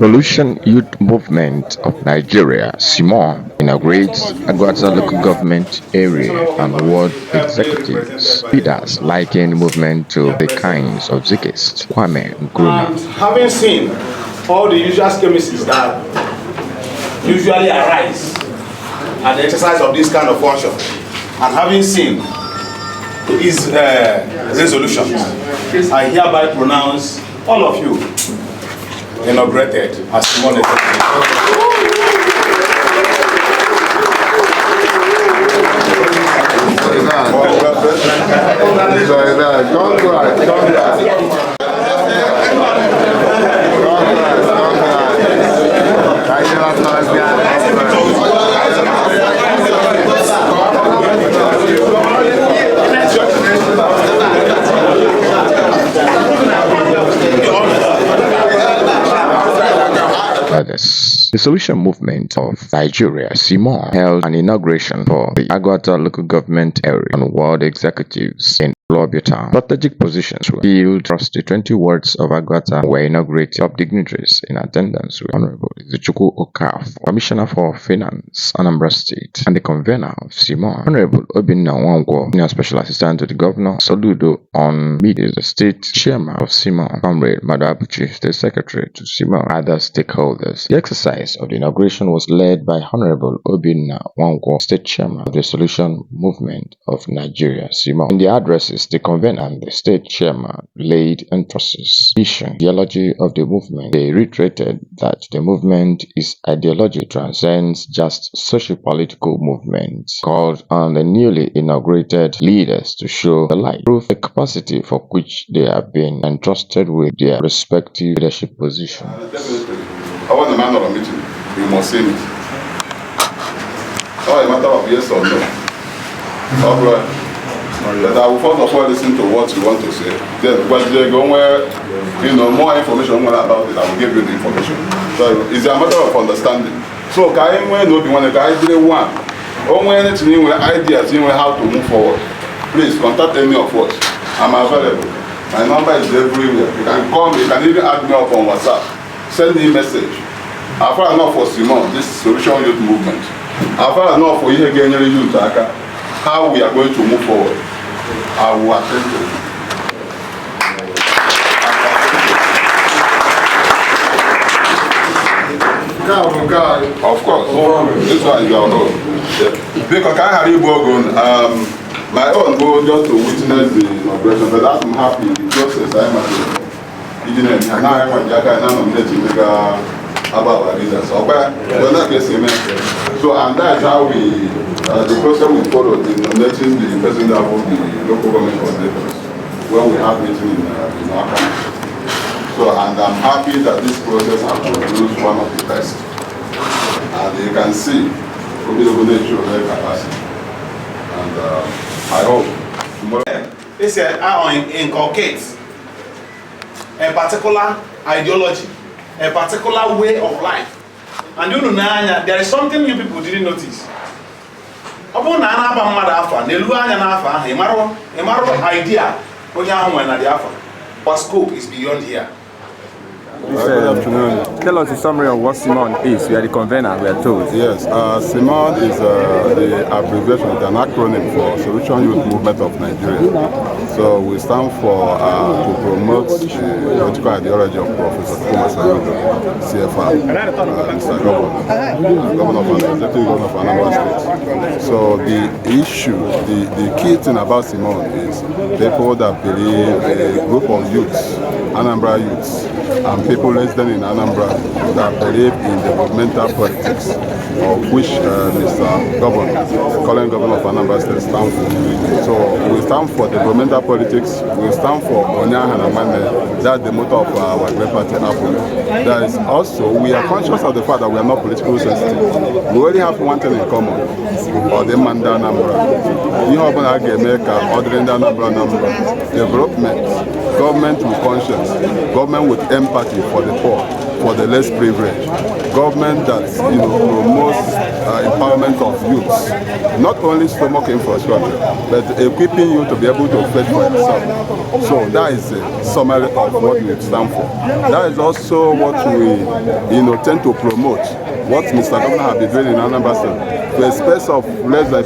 Revolution Youth Movement of Nigeria (SYMON) inaugurates Agwata local government area and ward executives. Leaders liken the movement to the kinds of Zikist, Kwame Nkurme. And having seen all the usual schematics that usually arise at the exercise of this kind of function, and having seen these resolutions, I hereby pronounce all of you inaugurated as SYMON Others. The Solution Movement of Nigeria (SYMON) held an inauguration for the Agwata local government area and ward executives in Town. Strategic positions were filled across the 20 wards of Agwata were inaugurated. Top dignitaries in attendance were Honorable Zikist, Commissioner for Finance, Anambra State, and the convener of SYMON, Honorable Obinna, Senior Special Assistant to the Governor, Soludo on Media, the State Chairman of SYMON, Comrade Madabuchi, State Secretary to SYMON, other stakeholders. The exercise of the inauguration was led by Honorable Obinna, State Chairman of the Solution Movement of Nigeria (SYMON). In the addresses, the convener and the state chairman laid emphasis on the ideology of the movement. They reiterated that the movement is ideology transcends just socio-political movements, called on the newly inaugurated leaders to show the light, prove the capacity for which they have been entrusted with their respective leadership positions. I want the man of a meeting, you must say it. Oh, a matter of yes or no. All right. But I will first of all listen to what you want to say. Then, when they go where more information about it, I will give you the information. So it's a matter of understanding. So, can you be one guy one? Or when it's new ideas, how to move forward. Please contact any of us. I'm available. My number is everywhere. You can call me. You can even add me up on WhatsApp. Send me a message. I've heard enough for SYMON, this Solution Youth Movement. I've heard enough for you again, youth, how we are going to move forward. I will attend to it. Of course, this one is our own. Because I have my own goal just to witness the inauguration, but I'm happy the process I'm about our leaders. So, and that's how we, the process we followed in nominating the president of the local government coordinators when we have meeting in our country. So, and I'm happy that this process has produced one of the best. And you can see, we will show their capacity. And I hope tomorrow. This inculcates a particular ideology, a particular way of life. And you know, there is something you people didn't notice. Upon an Abba idea when but scope is beyond here. Good afternoon. Tell us a summary of what SYMON is. We are the convener, we are told. Yes, SYMON is the abbreviation, it's an acronym for Solution Youth Movement of Nigeria. So we stand for to promote the political ideology of Professor Kwame Nkurme, CFR, Mr. Governor of Executive Governor of Anambra State. So the issue, the key thing about SYMON is people that believe a group of youths, Anambra youths, and people resident in Anambra that believe in developmental politics, of which Mr. Governor, the current governor of Anambra State, stands for. So we stand for developmental politics, we stand for Onyahanamane, that's the motto of our great party, Apple. That is also, we are conscious of the fact that we are not politically sensitive. We only have one thing in common, or the Manda Anambra. You have an Agameka, ordering the Anambra development, government with conscience, government with empathy for the poor, for the less privileged, government that promotes empowerment of youths. Not only stomach infrastructure, but equipping you to be able to fend for yourself. So that is a summary of what we stand for. That is also what we tend to promote. What Mr. Governor has been doing in Anambra State for a space of less than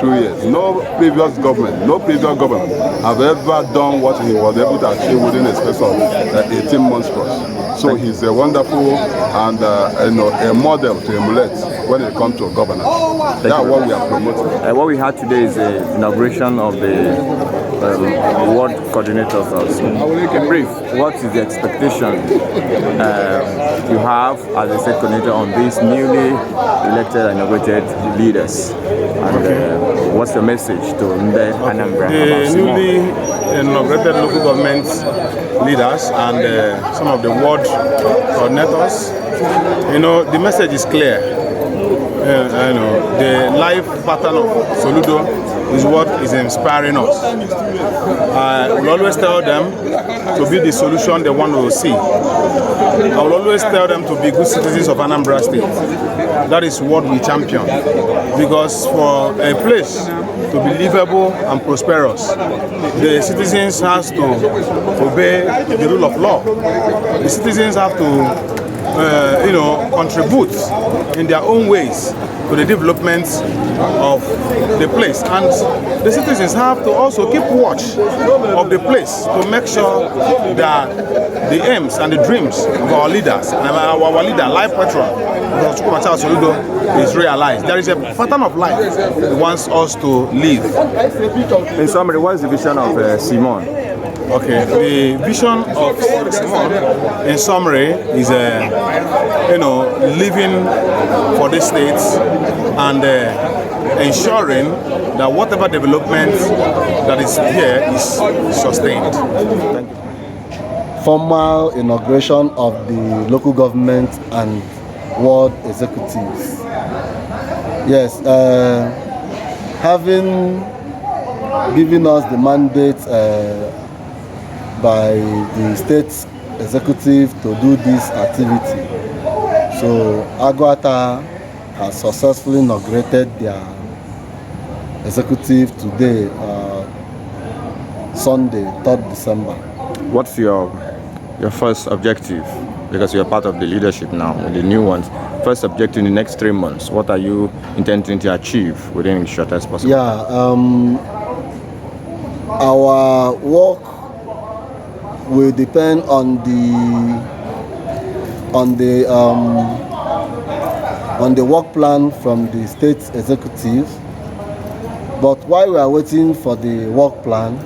2 years. No previous government, no previous governor have ever done what he was able to achieve within a space of 18 months plus. So he's a wonderful and a model to emulate when it comes to governance. That's what we are promoting. What we had today is the inauguration of the ward coordinators also. In brief, what is the expectation you have as a state coordinator on these newly elected and inaugurated leaders? And what's the message to Mbe Anambra? The newly inaugurated local government leaders and some of the ward coordinators, the message is clear. The life pattern of Soludo is what is inspiring us. I will always tell them to be the solution they want to see. I will always tell them to be good citizens of Anambra State. That is what we champion. Because for a place to be livable and prosperous, the citizens have to obey the rule of law. The citizens have to contribute in their own ways to the development of the place, and the citizens have to also keep watch of the place to make sure that the aims and the dreams of our leaders and our leader, life patron, is realized. There is a pattern of life he wants us to live. In summary, what is the vision of SYMON? Okay, the vision of SYMON, in summary, is living for the states and ensuring that whatever development that is here is sustained. Thank you. Formal inauguration of the local government and ward executives. Yes, having given us the mandate by the state executive to do this activity. So Agwata has successfully inaugurated their executive today, Sunday, 3rd December. What's your first objective? Because you're part of the leadership now, the new ones. First objective in the next 3 months, what are you intending to achieve within the shortest possible? Yeah, our work will depend on the work plan from the state executive. But while we are waiting for the work plan,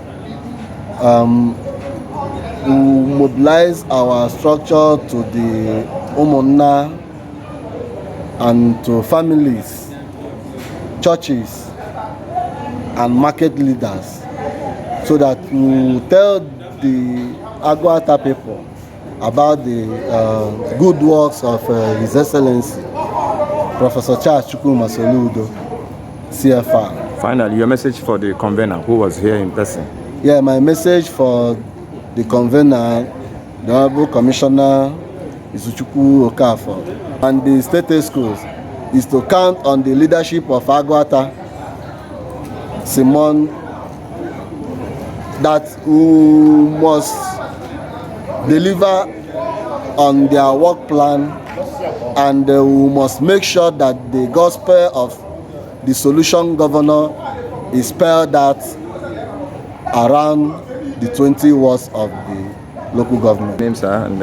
we mobilize our structure to the Umunna and to families, churches, and market leaders, so that we tell the Agwata people about the good works of His Excellency, Professor Charles Chukwuma Soludo, CFR. Finally, your message for the convener who was here in person. Yeah, my message for the convener, the Honorable Commissioner Izuchukwu Okafor, and the state schools is to count on the leadership of Agwata, SYMON, that we must deliver on their work plan, and we must make sure that the gospel of the solution governor is spelled out around the 20 wards of the local government. Name, sir, and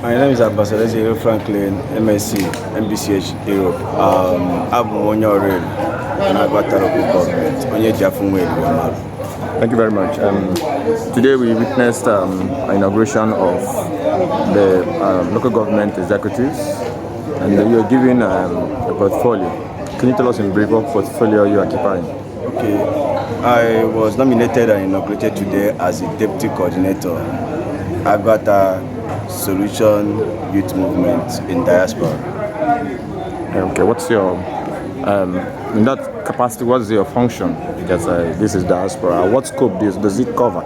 my name is Ambassador Zero Franklin, MSc, MBCH Europe. I'm Onye and Agwata local government. Thank you very much. Today we witnessed inauguration of the local government executives, and you are given a portfolio. Can you tell us in brief what portfolio you are occupying? Okay, I was nominated and inaugurated today as the Deputy Coordinator, Agwata Solution Youth Movement in Diaspora. Okay, what's your, in that capacity, what's your function? Because this is diaspora. What scope does it cover?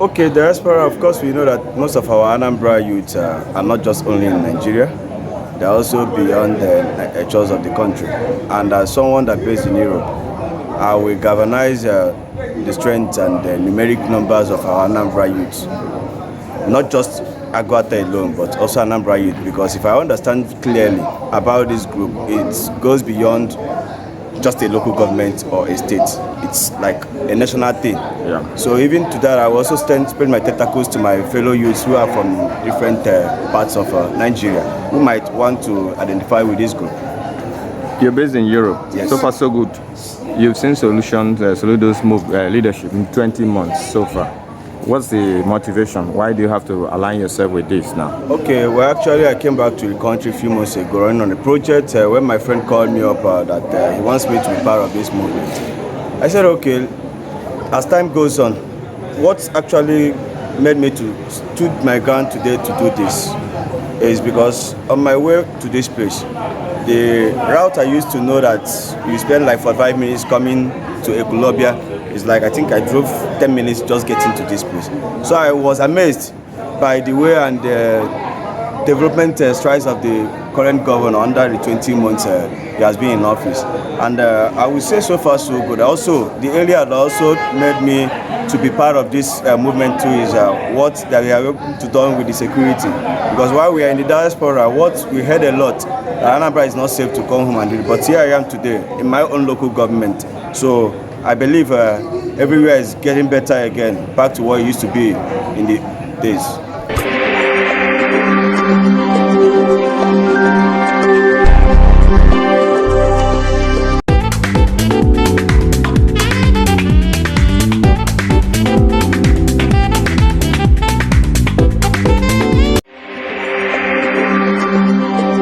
Okay, diaspora, of course, we know that most of our Anambra youth are not just only in Nigeria. they're also beyond the chores of the country. And as someone that based in Europe, I will galvanize the strength and the numeric numbers of our Anambra youths. Not just Agwata alone, but also Anambra youth, because if I understand clearly about this group, it goes beyond just a local government or a state. It's like a national thing. Yeah. So even to that, I will also spread my tentacles to my fellow youths who are from different parts of Nigeria, who might want to identify with this group. You're based in Europe. Yes. So far, so good. You've seen solutions, Soludo's move leadership in 20 months so far. What's the motivation? Why do you have to align yourself with this now? Okay, well, actually, I came back to the country a few months ago running on a project when my friend called me up that he wants me to be part of this movement. I said, okay, as time goes on, what actually made me to stood my ground today to do this is because on my way to this place, the route I used to know that you spend like 45 minutes coming to Ekulobia is like, I think I drove 10 minutes just getting to this place. So I was amazed by the way and the development strides of the current governor under the 20 months he has been in office. And I would say so far so good. Also, the area that also made me to be part of this movement too is what that we are able to do with the security. Because while we are in the diaspora, what we heard a lot, Anambra is not safe to come home and do it. But here I am today in my own local government. So I believe everywhere is getting better again, back to what it used to be in the days.